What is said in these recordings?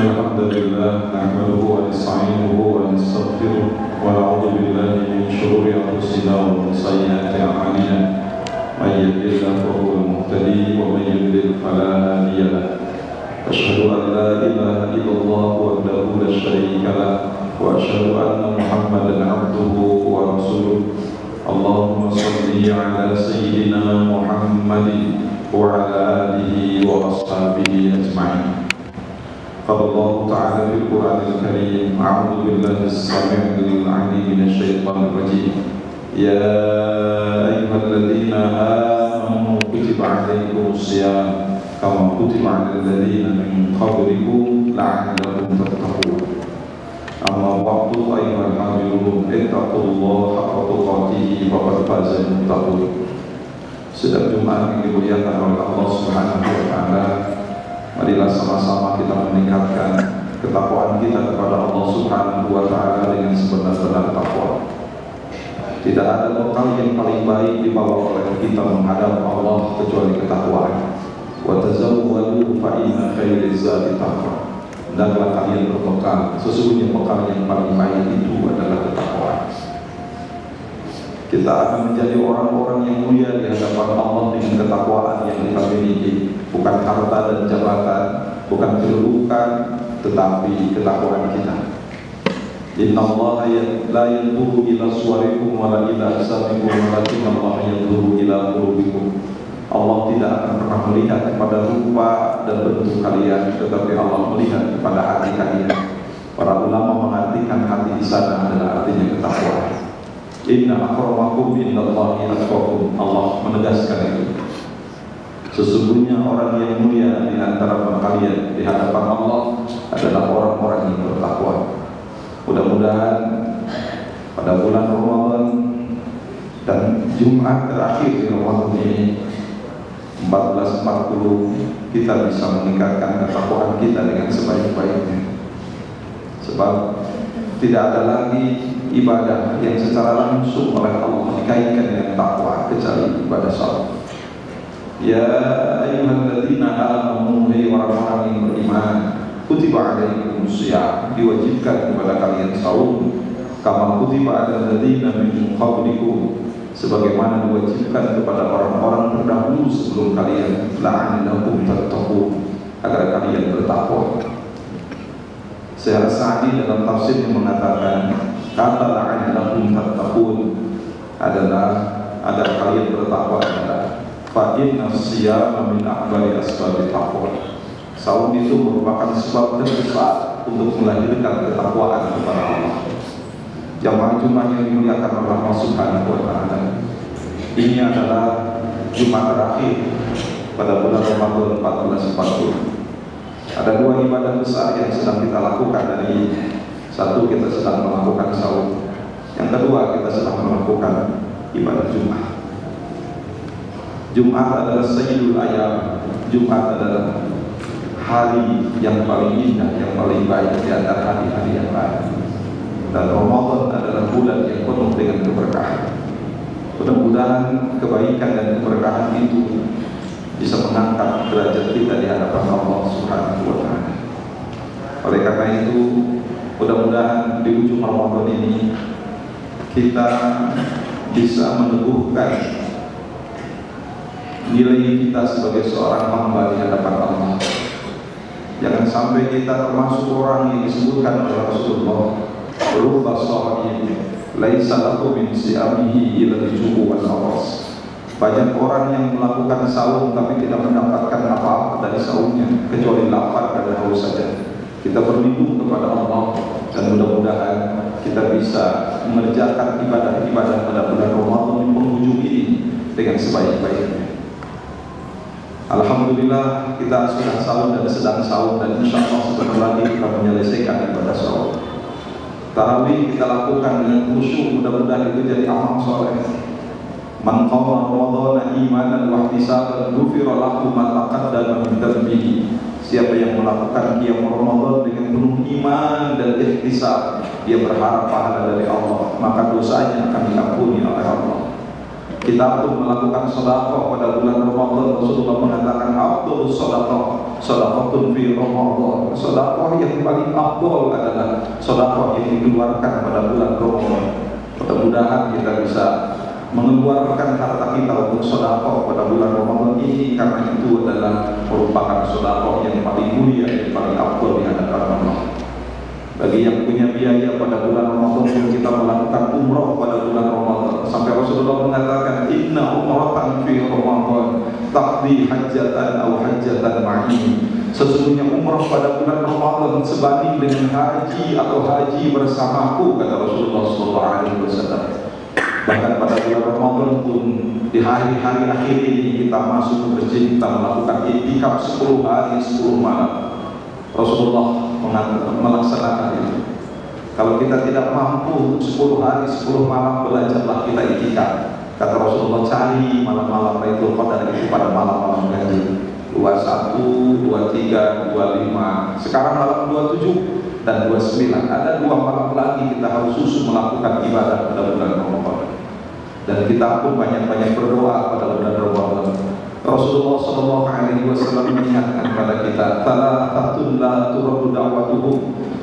الحمد لله نحمده ونستعينه ونستغفره ونعوذ بالله من شرور أنفسنا ومن سيئات أعمالنا من يهده الله فهو المهتدي ومن يضلل فلا هادي له أشهد أن لا إله إلا الله وحده لا شريك له وأشهد أن محمدا عبده ورسوله اللهم صل على سيدنا محمد وعلى آله وأصحابه أجمعين. قال الله تعالى في القرآن الكريم أعوذ بالله السميع العليم من الشيطان الرجيم يا أيها الذين آمنوا كتب عليكم الصيام كما كتب على الذين من قبلكم لعلكم تتقون أما بعد أيها الحاضرون اتقوا الله حق تقاته فقد فاز المتقون. Sedang Jumat yang dimuliakan oleh Allah Subhanahu wa Ta'ala, marilah sama-sama kita meningkatkan ketakwaan kita kepada Allah Subhanahu wa Ta'ala dengan sebenar-benar takwa. Tidak ada bekal yang paling baik dibawa oleh kita menghadap Allah kecuali ketakwaan. Wa tazawwadu fa inna khairaz zadi taqwa. Hendaklah kalian berbekal, sesungguhnya bekal yang paling baik itu adalah ketakwaan. Kita akan menjadi orang-orang yang mulia di hadapan Allah dengan ketakwaan yang kita miliki, bukan harta dan jabatan, bukan kedudukan, tetapi ketakwaan kita. Inna Allah la yanzuru ila suwarikum wa la ila ajsamikum walakin Allah yanzuru ila qulubikum. Allah tidak akan pernah melihat kepada rupa dan bentuk kalian, tetapi Allah melihat kepada hati kalian. Para ulama mengartikan hati di sana adalah artinya ketakwaan. Inna akramakum indallahi atqakum. Allah menegaskan itu. Sesungguhnya orang yang mulia di antara kalian di hadapan Allah adalah orang-orang yang bertakwa. Mudah-mudahan pada bulan Ramadan dan Jumat terakhir di Ramadan ini 1440 kita bisa meningkatkan ketakwaan kita dengan sebaik-baiknya. Sebab tidak ada lagi ibadah yang secara langsung oleh Allah dikaitkan dengan takwa kecuali ibadah salat. Ya ayyuhalladzina amanu, hai orang-orang yang beriman, kutiba alaikumus shiyam, diwajibkan kepada kalian saum, kama kutiba alal ladzina min qablikum, sebagaimana diwajibkan kepada orang-orang terdahulu sebelum kalian, la'allakum tattaqun, agar kalian bertakwa. Syekh Sa'di dalam tafsirnya mengatakan kata la'allakum tattaqun adalah agar kalian bertakwa adalah fa inna siyama min akbari asbabi taqwa. Saum itu merupakan sebab terbesar untuk melahirkan ketakwaan kepada Allah. Jamaah yang dimuliakan oleh Allah Subhanahu wa Ta'ala, ini adalah Jumat terakhir pada bulan Ramadan 1440. Ada dua ibadah besar yang sedang kita lakukan dari ini. Satu, kita sedang melakukan saum. Yang kedua, kita sedang melakukan ibadah Jumat. Jumat adalah sayyidul ayam. Jumat adalah hari yang paling indah, yang paling baik di antara hari-hari yang lain. Dan Ramadan adalah bulan yang penuh dengan keberkahan. Mudah-mudahan kebaikan dan keberkahan itu bisa mengangkat derajat kita di hadapan Allah Subhanahu wa Ta'ala. Oleh karena itu, mudah-mudahan di ujung Ramadan ini kita bisa meneguhkan nilai kita sebagai seorang hamba di hadapan Allah. Jangan sampai kita termasuk orang yang disebutkan oleh Rasulullah, rubba shaimin laisa lahu min siyamihi illa al-ju'u wal aras. Banyak orang yang melakukan saum tapi tidak mendapatkan apa-apa dari saumnya kecuali lapar dan haus saja. Kita berlindung kepada Allah dan mudah-mudahan kita bisa mengerjakan ibadah-ibadah pada bulan Ramadan yang penghujung ini dengan sebaik-baiknya. Alhamdulillah kita sudah saum dan sedang saum, dan insya Allah sebentar lagi kita menyelesaikan ibadah saum. Tarawih kita lakukan dengan khusyuk, mudah-mudahan itu jadi amal soleh. Man qama Ramadhana imanan wa ihtisaban ghufira lahu ma taqaddama min dhanbihi. Siapa yang melakukan qiyam Ramadan dengan penuh iman dan ihtisab, dia berharap pahala dari Allah, maka dosanya akan diampuni oleh Allah. Kita pun melakukan sedekah pada bulan Ramadan. Rasulullah mengatakan afdhalus sedekah sedekatun fi Ramadan. Sedekah yang paling afdal adalah sedekah yang dikeluarkan pada bulan Ramadan. Mudah-mudahan kita bisa mengeluarkan harta kita untuk sedekah pada bulan Ramadan ini, karena itu adalah merupakan sedekah yang paling mulia, yang paling afdal di hadapan Allah. Bagi yang punya biaya pada bulan Ramadan, kita melakukan umrah pada bulan Ramadan. Sampai Rasulullah mengatakan, inna umratan fi Ramadan taqdi hajjatan aw hajjatan ma'i. Sesungguhnya umrah pada bulan Ramadan sebanding dengan haji atau haji bersamaku, kata Rasulullah SAW. Bahkan pada bulan Ramadan pun, di hari-hari akhir ini kita masuk ke masjid, kita melakukan i'tikaf 10 hari 10 malam. Rasulullah melaksanakan itu. Kalau kita tidak mampu 10 hari 10 malam, belajarlah kita i'tikaf. Kata Rasulullah, cari malam-malam Lailatul Qadar itu pada malam-malam ganjil 21, 23, 25. Sekarang malam 27 dan 29. Ada 2 malam lagi kita harus khusus melakukan ibadah pada bulan Ramadan. Dan kita pun banyak-banyak berdoa pada bulan Ramadan. Rasulullah SAW mengingatkan kepada kita, thalathatun la turaddu da'watuhum.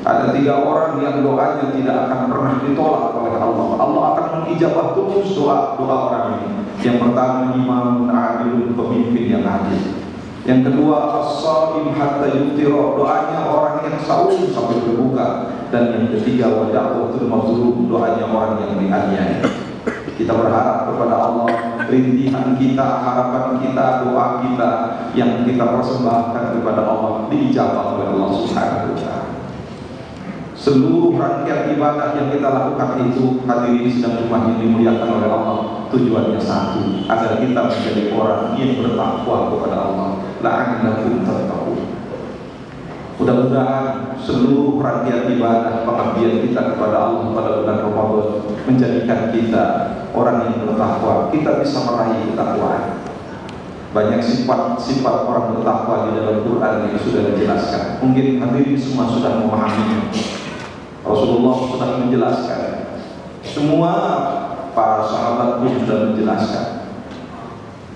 Ada 3 orang yang doanya tidak akan pernah ditolak oleh Allah. Allah akan mengijabah terus doa orang ini. Yang pertama, imamun adilun, pemimpin yang adil. Yang kedua, as-shaim hatta yuftira, doanya orang yang sahur sampai berbuka. Dan yang ketiga, wa da'watul mazlum, doanya orang yang dianiaya. Kita berharap kepada Allah, rintihan kita, harapan kita, doa kita yang kita persembahkan kepada Allah diijabah oleh Allah Subhanahu wa Ta'ala. Seluruh rangkaian ibadah yang kita lakukan itu, hadirin sedang rumah yang dimuliakan oleh Allah, tujuannya satu, agar kita menjadi orang yang bertakwa kepada Allah. La'allakum tattaqun. Mudah-mudahan seluruh rangkaian ibadah pengabdian kita kepada Allah pada bulan Ramadan menjadikan kita orang yang bertakwa. Kita bisa meraih ketakwaan. Banyak sifat-sifat orang bertakwa di dalam Quran yang sudah dijelaskan. Mungkin hadirin semua sudah memahaminya. Rasulullah sudah menjelaskan. Semua para sahabat pun sudah menjelaskan.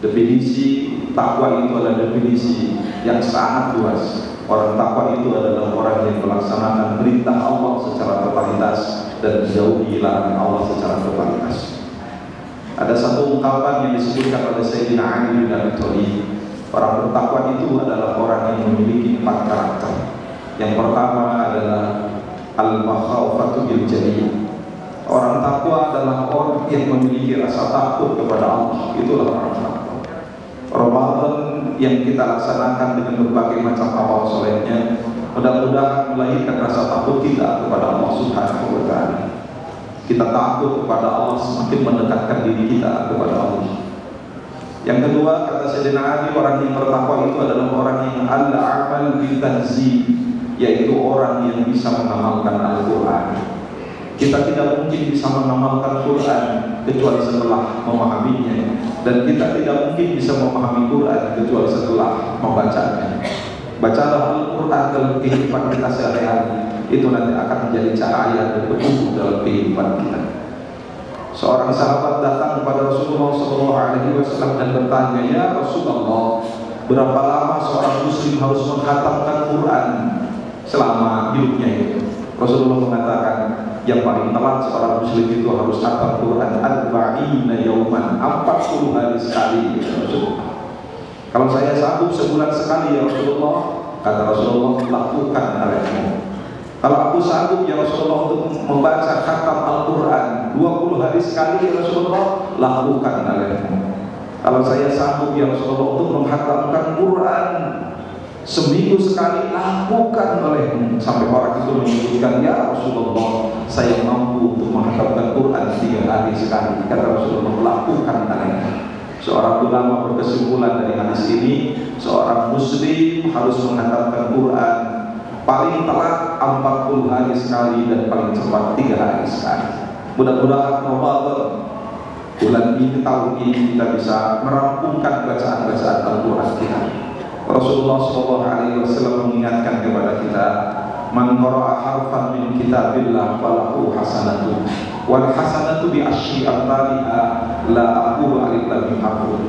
Definisi takwa itu adalah definisi yang sangat luas. Orang takwa itu adalah orang yang melaksanakan perintah Allah secara totalitas dan menjauhi larangan Allah secara totalitas. Ada satu ungkapan yang disebutkan oleh Sayyidina Ali bin Abi Thalib, orang bertakwa itu adalah orang yang memiliki 4 karakter. Yang pertama adalah al-makhafatu bil jalil. Orang takwa adalah orang yang memiliki rasa takut kepada Allah. Itulah orang takwa. Ramadan yang kita laksanakan dengan berbagai macam amal solehnya, mudah-mudahan melahirkan rasa takut kita kepada Allah Subhanahu wa Ta'ala. Kita takut kepada Allah semakin mendekatkan diri kita kepada Allah. Yang kedua, kata Sayyidina Ali, orang yang bertakwa itu adalah orang yang al-amal bitanzi, yaitu orang yang bisa mengamalkan Al-Quran. Kita tidak mungkin bisa mengamalkan Quran kecuali setelah memahaminya, dan kita tidak mungkin bisa memahami Quran kecuali setelah membacanya. Bacalah Al-Quran dalam kehidupan kita sehari-hari, itu nanti akan menjadi cahaya dan petunjuk dalam kehidupan kita. Seorang sahabat datang kepada Rasulullah SAW dan bertanya, ya Rasulullah, berapa lama seorang muslim harus menghatamkan Quran selama hidupnya itu? Rasulullah mengatakan, yang paling telat seorang muslim itu harus hafal Quran arba'ina yauman, 40 hari sekali, ya Rasulullah. Kalau saya sanggup sebulan sekali, ya Rasulullah, kata Rasulullah, lakukan olehmu. Kalau aku sanggup, ya Rasulullah, untuk membaca khatam Al-Quran 20 hari sekali, ya Rasulullah, lakukan olehmu. Kalau saya sanggup, ya Rasulullah, untuk menghatamkan Quran seminggu sekali, lakukan olehmu. Sampai orang itu menyebutkan, ya Rasulullah, saya mampu untuk menghatamkan Quran 3 hari sekali. Kata Rasulullah, lakukan olehmu. Seorang ulama berkesimpulan dari hadis ini, seorang muslim harus menghatamkan Quran paling telat 40 hari sekali dan paling cepat 3 hari sekali. Mudah-mudahan Ramadan bulan ini, tahun ini, kita bisa merampungkan bacaan-bacaan Al-Quran kita. Rasulullah SAW mengingatkan kepada kita, man qara'a harfan min kitabillah falahu hasanatun wal hasanatu hasanatu bi asyri amthaliha la aqulu alif lam mim harfun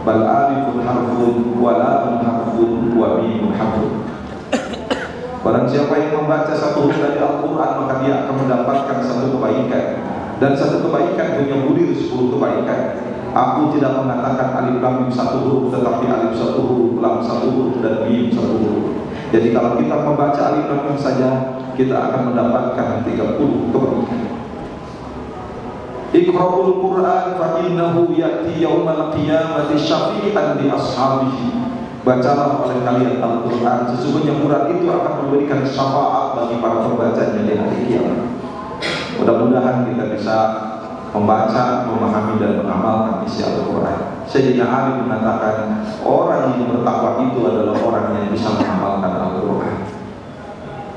bal alifun harfun wa lamun harfun wa mimun harfun. Barang siapa yang membaca satu huruf dari Al-Quran, maka dia akan mendapatkan satu kebaikan, dan satu kebaikan menyabulir 10 kebaikan. Aku tidak mengatakan alif lam mim satu huruf, tetapi alif satu huruf, lam satu huruf, dan mim satu huruf. Jadi kalau kita membaca alif lam mim saja, kita akan mendapatkan 30 kebaikan. Iqra'ul Qur'an fa innahu ya'ti yaumal qiyamati syafi'an li ashabihi. Bacalah oleh kalian Al-Quran, sesungguhnya Quran itu akan memberikan syafaat bagi para pembacanya di hari kiamat. Mudah-mudahan kita bisa membaca, memahami dan mengamalkan isi Al-Quran. Sayyidina Ali mengatakan orang yang bertakwa itu adalah orang yang bisa mengamalkan Al-Quran.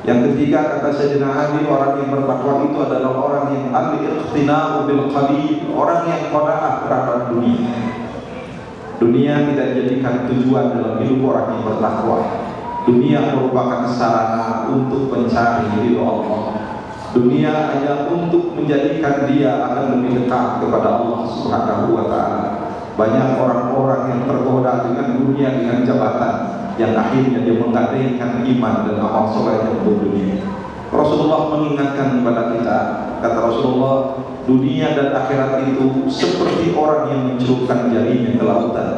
Yang ketiga, kata Sayyidina Ali, orang yang bertakwa itu adalah orang yang al-iqtina'u bil qalil, orang yang qanaah terhadap dunia. Dunia tidak dijadikan tujuan dalam hidup orang yang bertakwa. Dunia merupakan sarana untuk mencari ridho Allah. Dunia hanya untuk menjadikan dia akan lebih dekat kepada Allah Subhanahu wa Ta'ala. Banyak orang-orang yang tergoda dengan dunia, dengan jabatan, yang akhirnya dia menggadaikan iman dan amal solehnya untuk dunia. Rasulullah mengingatkan kepada kita, kata Rasulullah, dunia dan akhirat itu seperti orang yang mencelupkan jarinya ke lautan,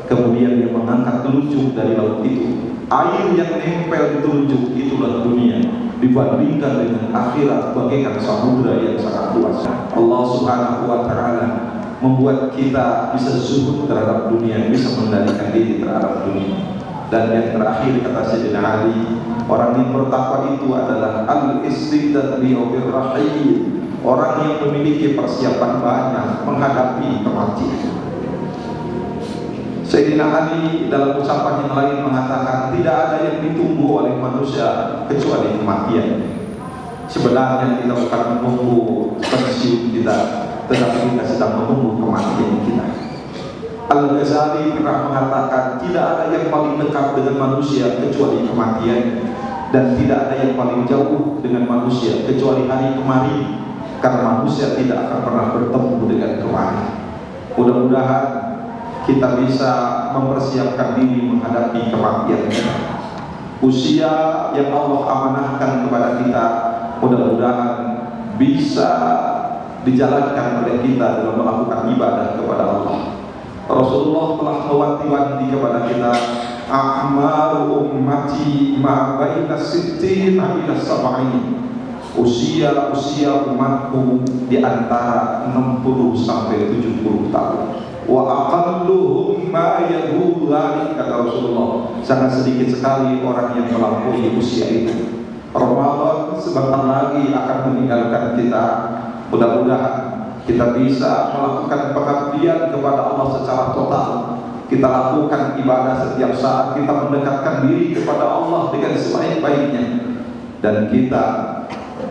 kemudian dia mengangkat telunjuk dari laut itu. Air yang nempel di telunjuk itulah dunia, dibandingkan dengan akhirat bagaikan samudra yang sangat luas. Allah Subhanahu wa Ta'ala membuat kita bisa zuhud terhadap dunia, bisa mengendalikan diri terhadap dunia. Dan yang terakhir, kata Sayyidina Ali, orang yang bertakwa itu adalah al-istidad liyawmir rahim, orang yang memiliki persiapan banyak menghadapi kematian. Sayyidina Ali dalam ucapan yang lain mengatakan, tidak ada yang ditunggu oleh manusia kecuali kematian. Sebenarnya kita bukan menunggu pensiun kita, tetapi kita sedang menunggu kematian kita. Al-Ghazali pernah mengatakan, tidak ada yang paling dekat dengan manusia kecuali kematian, dan tidak ada yang paling jauh dengan manusia kecuali hari kemarin, karena manusia tidak akan pernah bertemu dengan kemarin. Mudah-mudahan kita bisa mempersiapkan diri menghadapi kematian kita. Usia yang Allah amanahkan kepada kita, mudah-mudahan bisa dijalankan oleh kita dalam melakukan ibadah kepada Allah. Rasulullah telah mewanti-wanti kepada kita, a'maru ummati ma baina sittina ila sab'in. Usia umatku di antara 60 sampai 70 tahun. Wa aqalluhum ma yaghulu, kata Rasulullah, sangat sedikit sekali orang yang melampaui usia itu. Ramadan sebentar lagi akan meninggalkan kita. Mudah-mudahan kita bisa melakukan pengabdian kepada Allah secara total. Kita lakukan ibadah setiap saat, kita mendekatkan diri kepada Allah dengan sebaik-baiknya, dan kita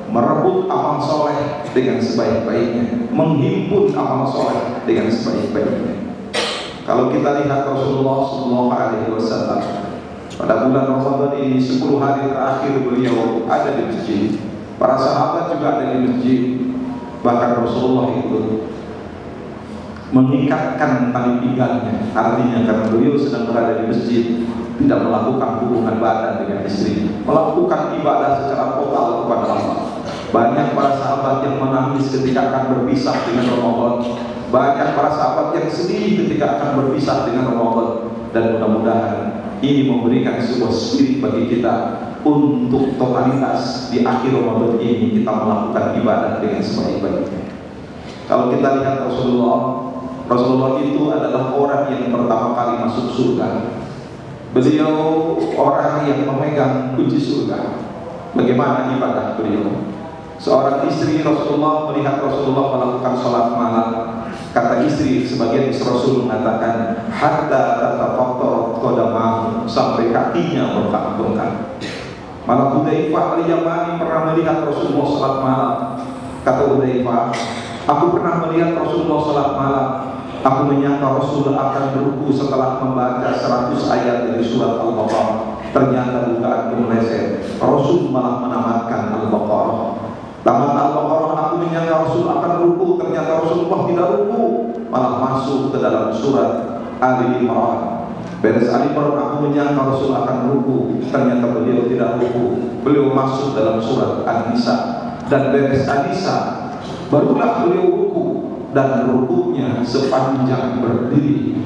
merebut amal soleh dengan sebaik-baiknya, menghimpun amal soleh dengan sebaik-baiknya. Kalau kita lihat Rasulullah SAW pada bulan Ramadan ini, 10 hari terakhir beliau ada di masjid, para sahabat juga ada di masjid. Bahkan Rasulullah itu mengikatkan tali pinggangnya, artinya karena beliau sedang berada di masjid, tidak melakukan hubungan badan dengan istri, melakukan ibadah secara total kepada Allah. Banyak para sahabat yang menangis ketika akan berpisah dengan Ramadan. Banyak para sahabat yang sedih ketika akan berpisah dengan Ramadan. Dan mudah-mudahan ini memberikan sebuah spirit bagi kita untuk totalitas di akhir Ramadan ini kita melakukan ibadah dengan sebaik-baiknya. Kalau kita lihat Rasulullah itu adalah orang yang pertama kali masuk surga. Beliau orang yang memegang kunci surga. Bagaimana ibadah beliau? Seorang istri Rasulullah melihat Rasulullah melakukan sholat malam. Kata istri, sebagian istri Rasul mengatakan, hatta tatafakkarat qadamahu, sampai kakinya bengkak-bengkak. Malah Hudzaifah al-Yamani pernah melihat Rasulullah sholat malam. Kata Hudzaifah, aku pernah melihat Rasulullah sholat malam. Aku menyangka Rasulullah akan berruku setelah membaca 100 ayat dari surat Al-Baqarah. Ternyata dugaanku meleset. Rasul malah menamatkan Al-Baqarah. Tamat Al-Baqarah, aku aku menyangka Rasul akan ruku, ternyata Rasulullah tidak ruku, malah masuk ke dalam surat Ali Imran. Beres Ali Imran aku menyangka Rasul akan ruku, ternyata beliau tidak ruku, beliau masuk dalam surat An-Nisa. Dan beres An-Nisa barulah beliau ruku, dan rukunya sepanjang berdiri.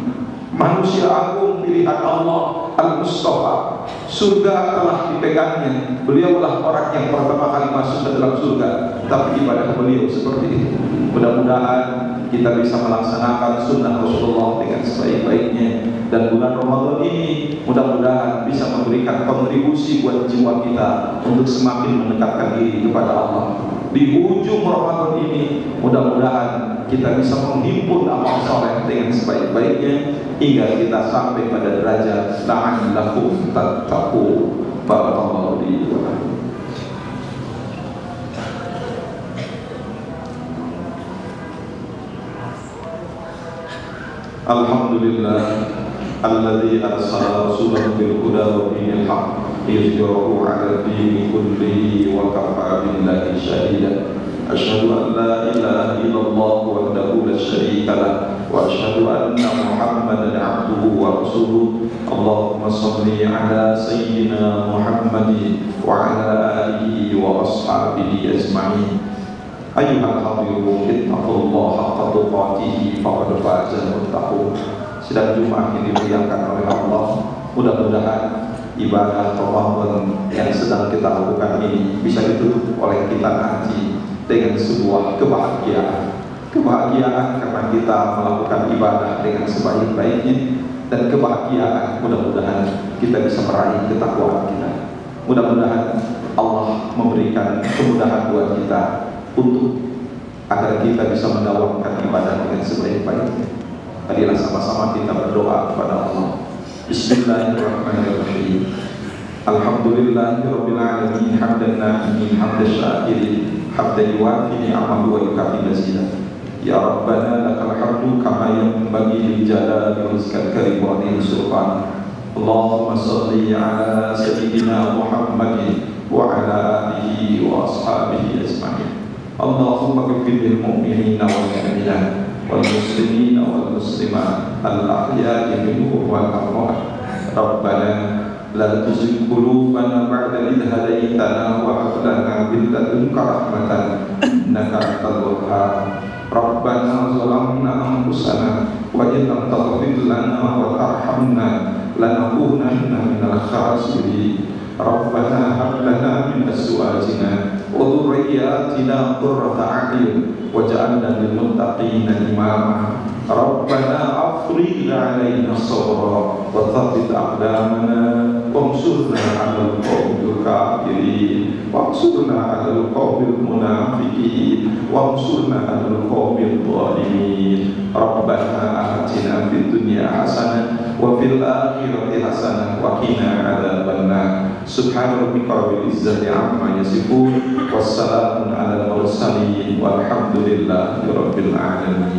Manusia agung pilihan Allah Al-Mustafa, surga telah dipegangnya, beliaulah orang yang pertama kali masuk ke dalam surga, tapi ibadah beliau seperti itu. Mudah-mudahan kita bisa melaksanakan sunnah Rasulullah dengan sebaik-baiknya, dan bulan Ramadan ini mudah-mudahan bisa memberikan kontribusi buat jiwa kita untuk semakin mendekatkan diri kepada Allah. Di ujung Ramadan ini mudah-mudahan kita bisa menghimpun amal soleh dengan sebaik-baiknya hingga kita sampai pada derajat la'allakum tattaqun. Barakallahu li wa lakum. Alhamdulillah alladzi arsala rasulahu bil huda wa dinil haqq liyuzhirahu 'ala ad-dini kullihi wa kafa billahi shahida. Asyhadu an la ilaha illallah wahdahu la syarika lah wa asyhadu anna Muhammadan 'abduhu wa rasuluh. Allahumma shalli 'ala sayyidina Muhammadin wa 'ala alihi wa ashabihi ajma'in. Ayyuhal hadirun ittaqullaha haqqa tuqatih faqad fazal muttaqun. Sidang Jumat yang dimuliakan oleh Allah, mudah-mudahan ibadah Ramadan yang sedang kita lakukan ini bisa ditutup oleh kita nanti dengan sebuah kebahagiaan. Kebahagiaan karena kita melakukan ibadah dengan sebaik-baiknya, dan kebahagiaan mudah-mudahan kita bisa meraih ketakwaan kita. Mudah-mudahan Allah memberikan kemudahan buat kita untuk agar kita bisa mendawamkan ibadah dengan sebaik-baiknya. Marilah sama-sama kita berdoa kepada Allah. Bismillahirrahmanirrahim. Alhamdulillahirabbil alamin hamdan na'imin hamdan syakirin hamdan yuwafi ni'amahu wa yukafi mazidah. Ya Rabbana lakal hamdu kama yanbaghi li jalali wajhikal karim wa li sultan. Allahumma shalli ala sayyidina Muhammadin wa ala alihi wa ashabihi ajma'in. Allahumma ghfir lil mu'minina wal mu'minat wal muslimina wal muslimat al ahya'i minhum wal amwat. Rabbana la tuzigh qulubana ba'da idh hadaytana wa hab lana min ladunka rahmatan innaka antal wahhab. Rabbana zalamna anfusana wa in lam taghfir lana wa tarhamna lanakunanna minal khasirin. Rabbana hab lana min azwajina wa dhurriyyatina qurrata a'yun waj'alna lil muttaqina imama. Rabbana afrigh 'alaina sabra wa thabbit aqdamana wansurna 'alal qawmil kafirin wansurna 'alal qawmil munafiqin wansurna 'alal qawmil dhalimin. Rabbana atina fid dunya hasanah wa fil akhirati hasanah wa qina 'adzabannar. Subhana rabbika rabbil izzati amma yasifun wassalamun 'alal mursalin walhamdulillahi rabbil alamin.